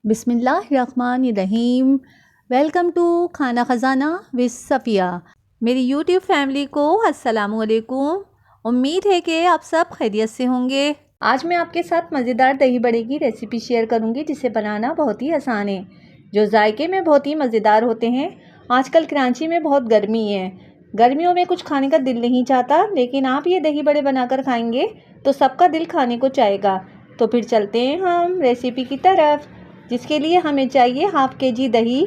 बिस्मिल्लाहिर्रहमानिर्रहीम। Welcome to खाना ख़जाना with Safiya. मेरी यूट्यूब फैमिली को अस्सलामुअलैकुम। उम्मीद है कि आप सब खैरियत से होंगे। आज मैं आपके साथ मज़ेदार दही बड़े की रेसिपी शेयर करूंगी, जिसे बनाना बहुत ही आसान है, जो जायके में बहुत ही मज़ेदार होते हैं। आजकल कराची में बहुत गर्मी है, गर्मियों में कुछ खाने का दिल नहीं चाहता, लेकिन आप ये दही बड़े बनाकर खाएंगे तो सबका दिल खाने को चाहेगा। तो फिर चलते हैं हम रेसिपी की तरफ, जिसके लिए हमें चाहिए हाफ़ के-जी दही,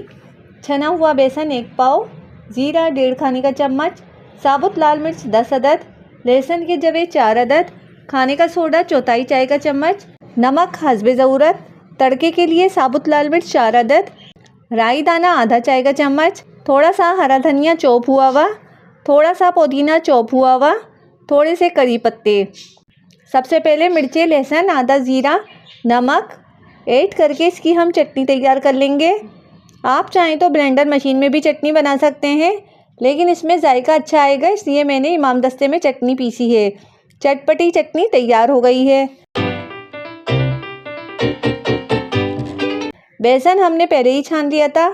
छना हुआ बेसन 1 पाव, ज़ीरा 1.5 खाने का चम्मच, साबुत लाल मिर्च 10 अदद, लहसुन के जवे 4 अदद, खाने का सोडा 1/4 चाय का चम्मच, नमक हस्बे ज़रूरत, तड़के के लिए साबुत लाल मिर्च 4 अदद, राई दाना आधा चाय का चम्मच, थोड़ा सा हरा धनिया चॉप हुआ हुआ, थोड़ा सा पुदीना चॉप हुआ हुआ, थोड़े से करी पत्ते। सबसे पहले मिर्ची, लहसुन, आधा ज़ीरा, नमक ऐड करके इसकी हम चटनी तैयार कर लेंगे। आप चाहें तो ब्लेंडर मशीन में भी चटनी बना सकते हैं, लेकिन इसमें जायका अच्छा आएगा, इसलिए मैंने इमाम दस्ते में चटनी पीसी है। चटपटी चटनी तैयार हो गई है। बेसन हमने पहले ही छान लिया था।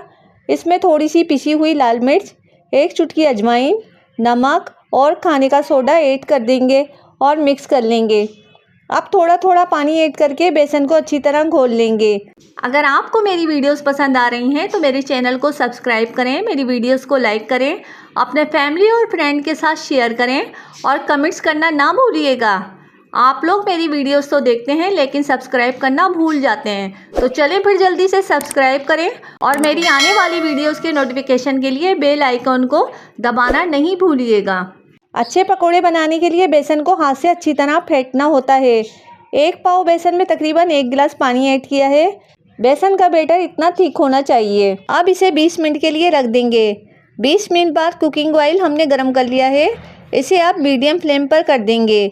इसमें थोड़ी सी पिसी हुई लाल मिर्च, 1 चुटकी अजवाइन, नमक और खाने का सोडा ऐड कर देंगे और मिक्स कर लेंगे। अब थोड़ा थोड़ा पानी ऐड करके बेसन को अच्छी तरह घोल लेंगे। अगर आपको मेरी वीडियोस पसंद आ रही हैं तो मेरे चैनल को सब्सक्राइब करें, मेरी वीडियोस को लाइक करें, अपने फैमिली और फ्रेंड के साथ शेयर करें और कमेंट्स करना ना भूलिएगा। आप लोग मेरी वीडियोस तो देखते हैं, लेकिन सब्सक्राइब करना भूल जाते हैं। तो चलें फिर जल्दी से सब्सक्राइब करें और मेरी आने वाली वीडियोस के नोटिफिकेशन के लिए बेल आइकन को दबाना नहीं भूलिएगा। अच्छे पकोड़े बनाने के लिए बेसन को हाथ से अच्छी तरह फेंटना होता है। 1 पाव बेसन में तकरीबन 1 गिलास पानी ऐड किया है। बेसन का बैटर इतना थिक होना चाहिए। अब इसे 20 मिनट के लिए रख देंगे। 20 मिनट बाद कुकिंग ऑयल हमने गर्म कर लिया है, इसे आप मीडियम फ्लेम पर कर देंगे।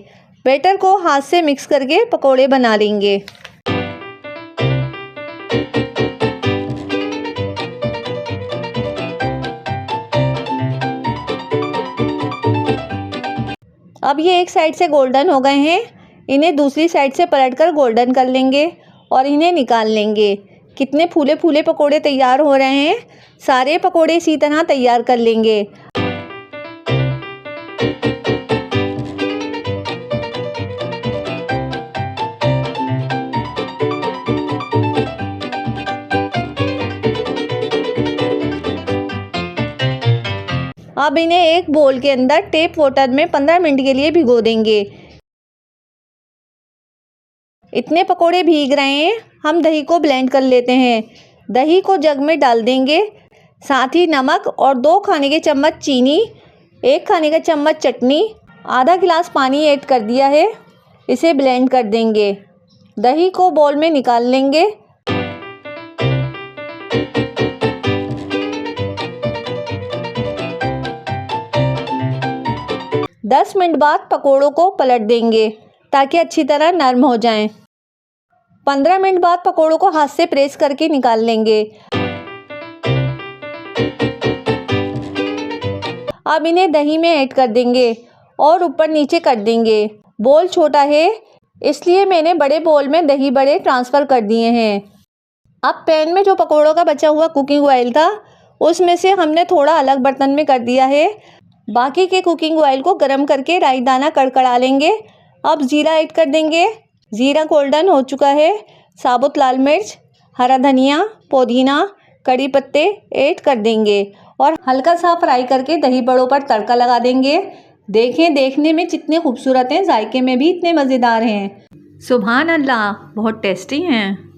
बैटर को हाथ से मिक्स करके पकोड़े बना लेंगे। अब ये एक साइड से गोल्डन हो गए हैं, इन्हें दूसरी साइड से पलटकर गोल्डन कर लेंगे और इन्हें निकाल लेंगे। कितने फूले फूले पकोड़े तैयार हो रहे हैं। सारे पकोड़े इसी तरह तैयार कर लेंगे। अब इन्हें एक बोल के अंदर टेप वाटर में 15 मिनट के लिए भिगो देंगे। इतने पकोड़े भीग रहे हैं, हम दही को ब्लेंड कर लेते हैं। दही को जग में डाल देंगे, साथ ही नमक और 2 खाने के चम्मच चीनी, 1 खाने का चम्मच चटनी, आधा गिलास पानी ऐड कर दिया है। इसे ब्लेंड कर देंगे। दही को बोल में निकाल लेंगे। दस मिनट बाद पकोड़ों को पलट देंगे ताकि अच्छी तरह नरम हो जाएं। 15 मिनट बाद पकोड़ों को हाथ से प्रेस करके निकाल लेंगे। अब इन्हें दही में ऐड कर देंगे और ऊपर नीचे कर देंगे। बोल छोटा है, इसलिए मैंने बड़े बोल में दही बड़े ट्रांसफ़र कर दिए हैं। अब पैन में जो पकोड़ों का बचा हुआ कुकिंग ऑयल था, उसमें से हमने थोड़ा अलग बर्तन में कर दिया है। बाकी के कुकिंग ऑयल को गरम करके राई दाना कड़कड़ा लेंगे। अब ज़ीरा ऐड कर देंगे। ज़ीरा गोल्डन हो चुका है। साबुत लाल मिर्च, हरा धनिया, पुदीना, कड़ी पत्ते ऐड कर देंगे और हल्का सा फ्राई करके दही बड़ों पर तड़का लगा देंगे। देखें, देखने में कितने खूबसूरत हैं, जायके में भी इतने मज़ेदार हैं। सुभान अल्लाह, बहुत टेस्टी हैं।